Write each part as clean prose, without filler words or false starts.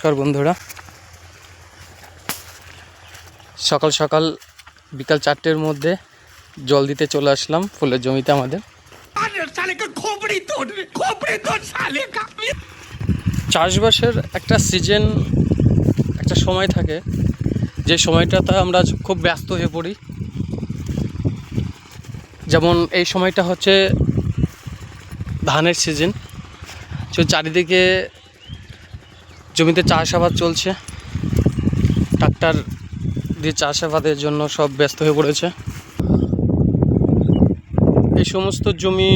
নমস্কার বন্ধুরা, সকাল সকাল বিকাল 4টের মধ্যে জল দিতে চলে আসলাম ফুলের জমিতে আমাদের। চাষবাসের একটা সিজন, একটা সময় থাকে যে সময়টাতে আমরা খুব ব্যস্ত হয়ে পড়ি। যেমন এই সময়টা হচ্ছে ধানের সিজন, তো চারিদিকে জমিতে চাষাবাদ চলছে। ট্রাক্টর দিয়ে চাষাবাদের জন্য সব ব্যস্ত হয়ে পড়েছে। এই সমস্ত জমি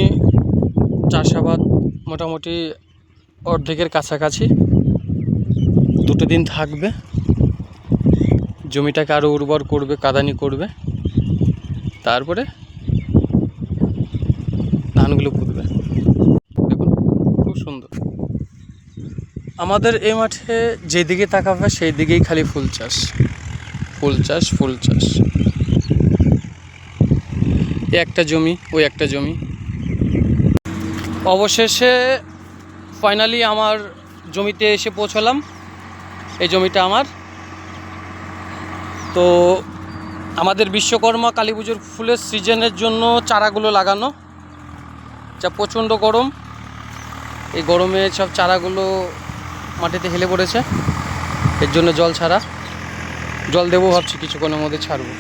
চাষাবাদ মোটামুটি অর্ধেকের কাছাকাছি। 2 দিন থাকবে, জমিটাকে আরও উর্বর করবে, কাদানি করবে, তারপরে ধানগুলো পুঁতবে। দেখুন খুব সুন্দর। আমাদের এই মাঠে যেদিকে তাকাবে সেই দিকেই খালি ফুল চাষ, ফুল চাষ, ফুল চাষ। এ একটা জমি, ওই একটা জমি। অবশেষে ফাইনালি আমার জমিতে এসে পৌঁছলাম। এই জমিটা আমার। তো আমাদের বিশ্বকর্মা কালী পুজোর ফুলের সিজনের জন্য চারাগুলো লাগানো, যা প্রচণ্ড গরম। এই গরমে সব চারাগুলো মাটিতে হেলে পড়েছে, এর জন্য জল দেবো ভাবছি, কিছুক্ষণের মধ্যে ছাড়বো।